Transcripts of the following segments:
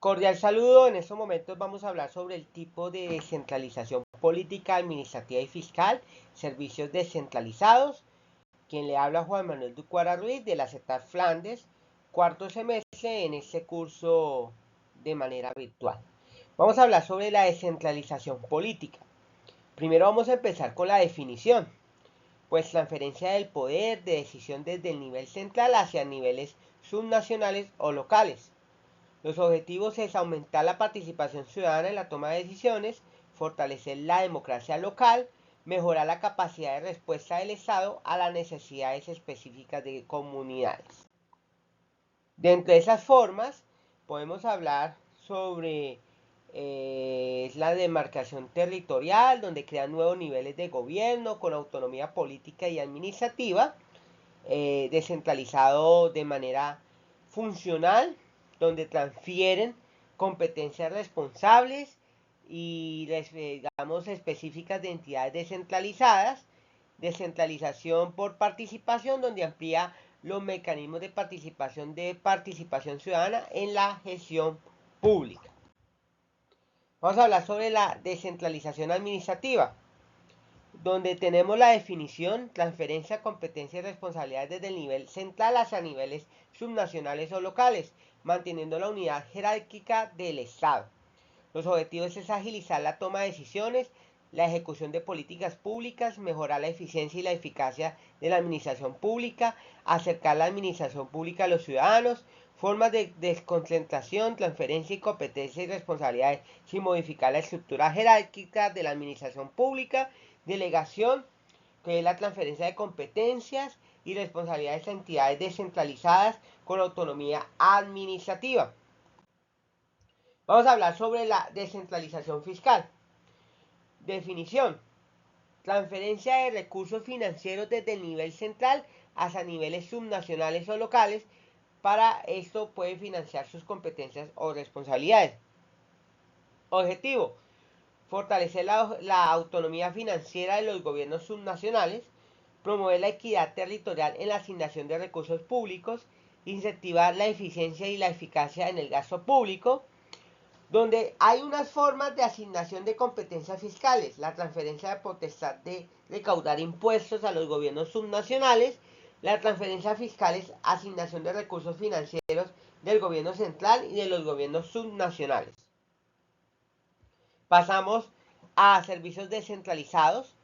Cordial saludo, en estos momentos vamos a hablar sobre el tipo de descentralización política, administrativa y fiscal, servicios descentralizados. Quien le habla Juan Manuel Ducuara Ruiz de la CETAR Flandes, cuarto semestre en este curso de manera virtual. Vamos a hablar sobre la descentralización política. Primero vamos a empezar con la definición, pues transferencia del poder de decisión desde el nivel central hacia niveles subnacionales o locales. Los objetivos es aumentar la participación ciudadana en la toma de decisiones, fortalecer la democracia local, mejorar la capacidad de respuesta del Estado a las necesidades específicas de comunidades. Dentro de esas formas, podemos hablar sobre la demarcación territorial, donde crean nuevos niveles de gobierno con autonomía política y administrativa, descentralizado de manera funcional, donde transfieren competencias responsables y digamos específicas de entidades descentralizadas, descentralización por participación, donde amplía los mecanismos de participación ciudadana en la gestión pública. Vamos a hablar sobre la descentralización administrativa, donde tenemos la definición, transferencia, competencia y responsabilidades desde el nivel central hacia niveles subnacionales o locales, manteniendo la unidad jerárquica del Estado. Los objetivos es agilizar la toma de decisiones, la ejecución de políticas públicas, mejorar la eficiencia y la eficacia de la administración pública, acercar la administración pública a los ciudadanos, formas de desconcentración, transferencia y competencia y responsabilidades sin modificar la estructura jerárquica de la administración pública, delegación, que es la transferencia de competencias y responsabilidades a entidades descentralizadas con autonomía administrativa. Vamos a hablar sobre la descentralización fiscal. Definición: transferencia de recursos financieros desde el nivel central hacia niveles subnacionales o locales. Para esto puede financiar sus competencias o responsabilidades. Objetivo: fortalecer la autonomía financiera de los gobiernos subnacionales, promover la equidad territorial en la asignación de recursos públicos, incentivar la eficiencia y la eficacia en el gasto público, donde hay unas formas de asignación de competencias fiscales, la transferencia de potestad de recaudar impuestos a los gobiernos subnacionales, la transferencia fiscal es asignación de recursos financieros del gobierno central y de los gobiernos subnacionales. Pasamos a servicios descentralizados.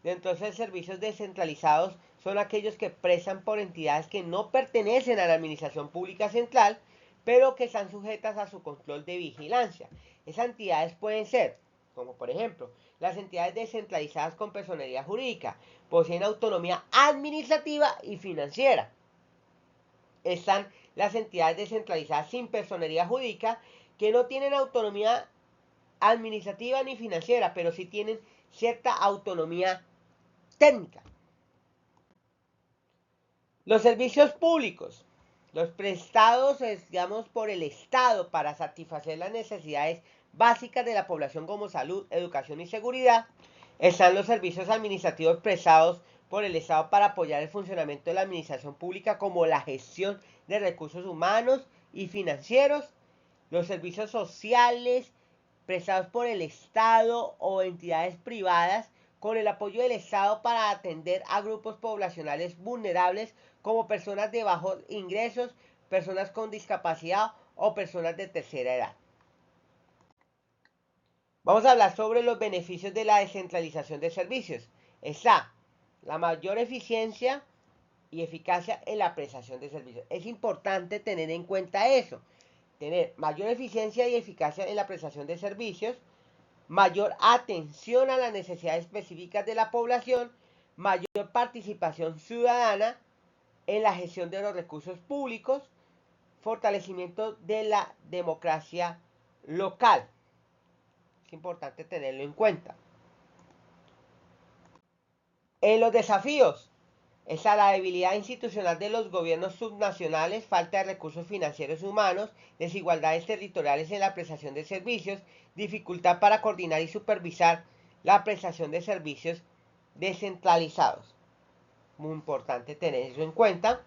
Dentro de esos servicios descentralizados son aquellos que prestan por entidades que no pertenecen a la administración pública central, pero que están sujetas a su control de vigilancia. Esas entidades pueden ser, como por ejemplo, las entidades descentralizadas con personería jurídica, poseen autonomía administrativa y financiera. Están las entidades descentralizadas sin personería jurídica, que no tienen autonomía administrativa ni financiera, pero sí tienen cierta autonomía técnica. Los servicios públicos, los prestados, digamos, por el Estado para satisfacer las necesidades básicas de la población como salud, educación y seguridad. Están los servicios administrativos prestados por el Estado para apoyar el funcionamiento de la administración pública, como la gestión de recursos humanos y financieros. Los servicios sociales prestados por el Estado o entidades privadas con el apoyo del Estado para atender a grupos poblacionales vulnerables como personas de bajos ingresos, personas con discapacidad o personas de tercera edad. Vamos a hablar sobre los beneficios de la descentralización de servicios. Está la mayor eficiencia y eficacia en la prestación de servicios. Es importante tener en cuenta eso. Tener mayor eficiencia y eficacia en la prestación de servicios, mayor atención a las necesidades específicas de la población, mayor participación ciudadana en la gestión de los recursos públicos, fortalecimiento de la democracia local. Es importante tenerlo en cuenta. En los desafíos está la debilidad institucional de los gobiernos subnacionales, falta de recursos financieros y humanos, desigualdades territoriales en la prestación de servicios, dificultad para coordinar y supervisar la prestación de servicios descentralizados. Muy importante tener eso en cuenta.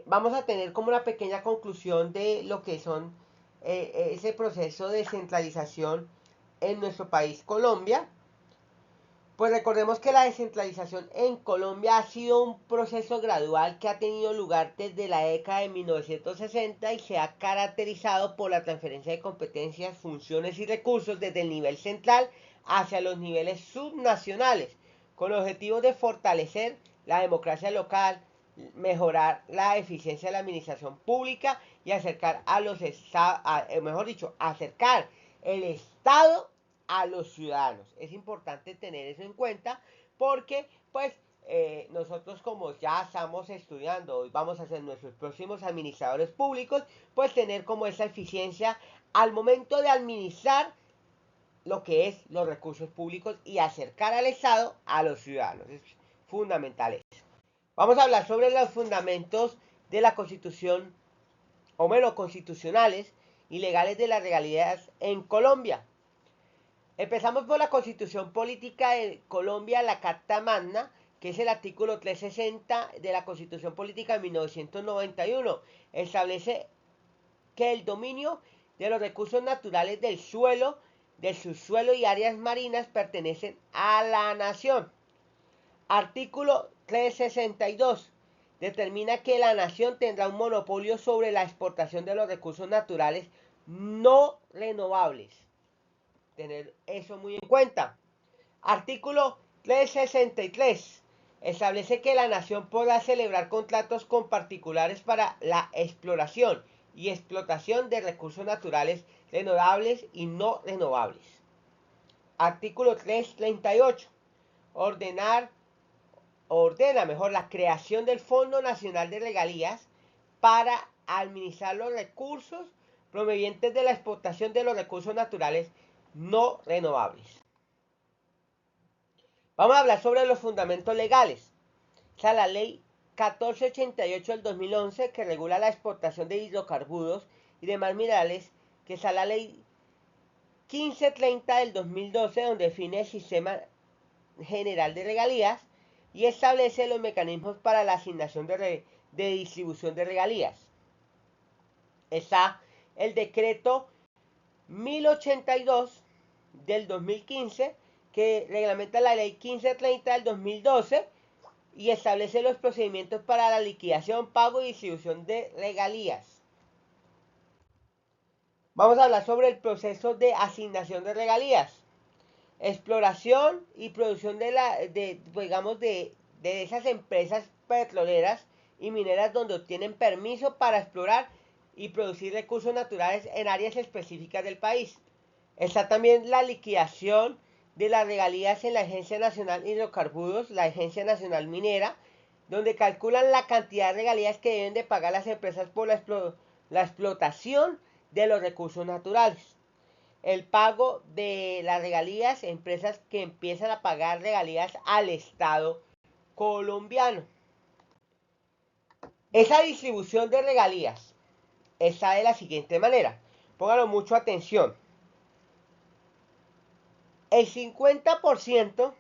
vamos a tener como una pequeña conclusión de lo que son ese proceso de descentralización en nuestro país Colombia. Pues recordemos que la descentralización en Colombia ha sido un proceso gradual que ha tenido lugar desde la década de 1960 y se ha caracterizado por la transferencia de competencias, funciones y recursos desde el nivel central hacia los niveles subnacionales, con el objetivo de fortalecer la democracia local, mejorar la eficiencia de la administración pública y acercar a los mejor dicho, acercar el Estado a los ciudadanos. Es importante tener eso en cuenta porque pues nosotros como ya estamos estudiando y vamos a ser nuestros próximos administradores públicos, pues tener como esa eficiencia al momento de administrar lo que es los recursos públicos y acercar al Estado a los ciudadanos. Es fundamental eso. Vamos a hablar sobre los fundamentos de la Constitución, o menos constitucionales y legales de las regalías en Colombia. Empezamos por la Constitución Política de Colombia, la Carta Magna, que es el artículo 360 de la Constitución Política de 1991. Establece que el dominio de los recursos naturales del suelo, del subsuelo y áreas marinas pertenecen a la nación. Artículo 362. Determina que la nación tendrá un monopolio sobre la exportación de los recursos naturales no renovables. Tener eso muy en cuenta. Artículo 363. Establece que la nación podrá celebrar contratos con particulares para la exploración y explotación de recursos naturales renovables y no renovables. Artículo 338. Ordena mejor la creación del Fondo Nacional de Regalías para administrar los recursos provenientes de la explotación de los recursos naturales no renovables. Vamos a hablar sobre los fundamentos legales. O sea, la ley 1488 del 2011 que regula la exportación de hidrocarburos y demás minerales, que está la ley 1530 del 2012 donde define el sistema general de regalías y establece los mecanismos para la asignación de distribución de regalías. Está el decreto 1082 del 2015 que reglamenta la ley 1530 del 2012 y establece los procedimientos para la liquidación, pago y distribución de regalías. Vamos a hablar sobre el proceso de asignación de regalías. Exploración y producción de esas empresas petroleras y mineras donde obtienen permiso para explorar y producir recursos naturales en áreas específicas del país. Está también la liquidación de las regalías en la Agencia Nacional de Hidrocarburos, la Agencia Nacional Minera, donde calculan la cantidad de regalías que deben de pagar las empresas por la explotación de los recursos naturales. El pago de las regalías, empresas que empiezan a pagar regalías al Estado colombiano. Esa distribución de regalías está de la siguiente manera. Pónganlo mucho atención. El 50%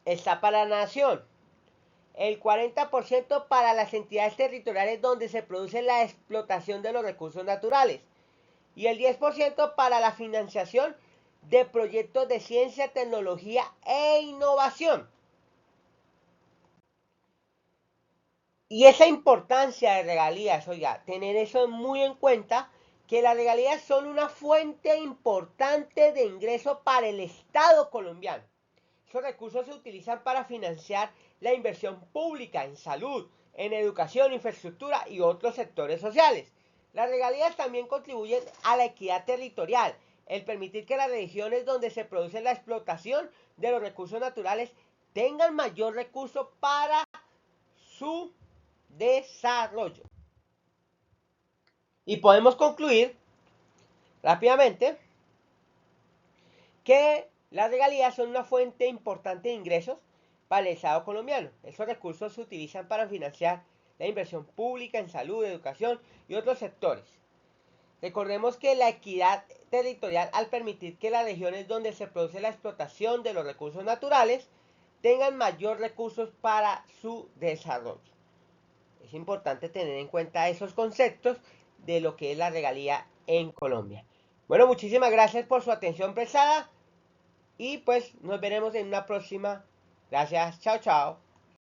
está para la nación. El 40% para las entidades territoriales donde se produce la explotación de los recursos naturales. Y el 10% para la financiación de proyectos de ciencia, tecnología e innovación. Y esa importancia de regalías, oiga, tener eso muy en cuenta, que las regalías son una fuente importante de ingreso para el Estado colombiano. Esos recursos se utilizan para financiar la inversión pública en salud, en educación, infraestructura y otros sectores sociales. Las regalías también contribuyen a la equidad territorial, el permitir que las regiones donde se produce la explotación de los recursos naturales tengan mayor recurso para su desarrollo. Y podemos concluir rápidamente que las regalías son una fuente importante de ingresos para el Estado colombiano. Esos recursos se utilizan para financiar la inversión pública en salud, educación y otros sectores. Recordemos que la equidad territorial al permitir que las regiones donde se produce la explotación de los recursos naturales tengan mayor recursos para su desarrollo. Es importante tener en cuenta esos conceptos de lo que es la regalía en Colombia. Bueno, muchísimas gracias por su atención prestada y pues nos veremos en una próxima. Gracias, chao, chao.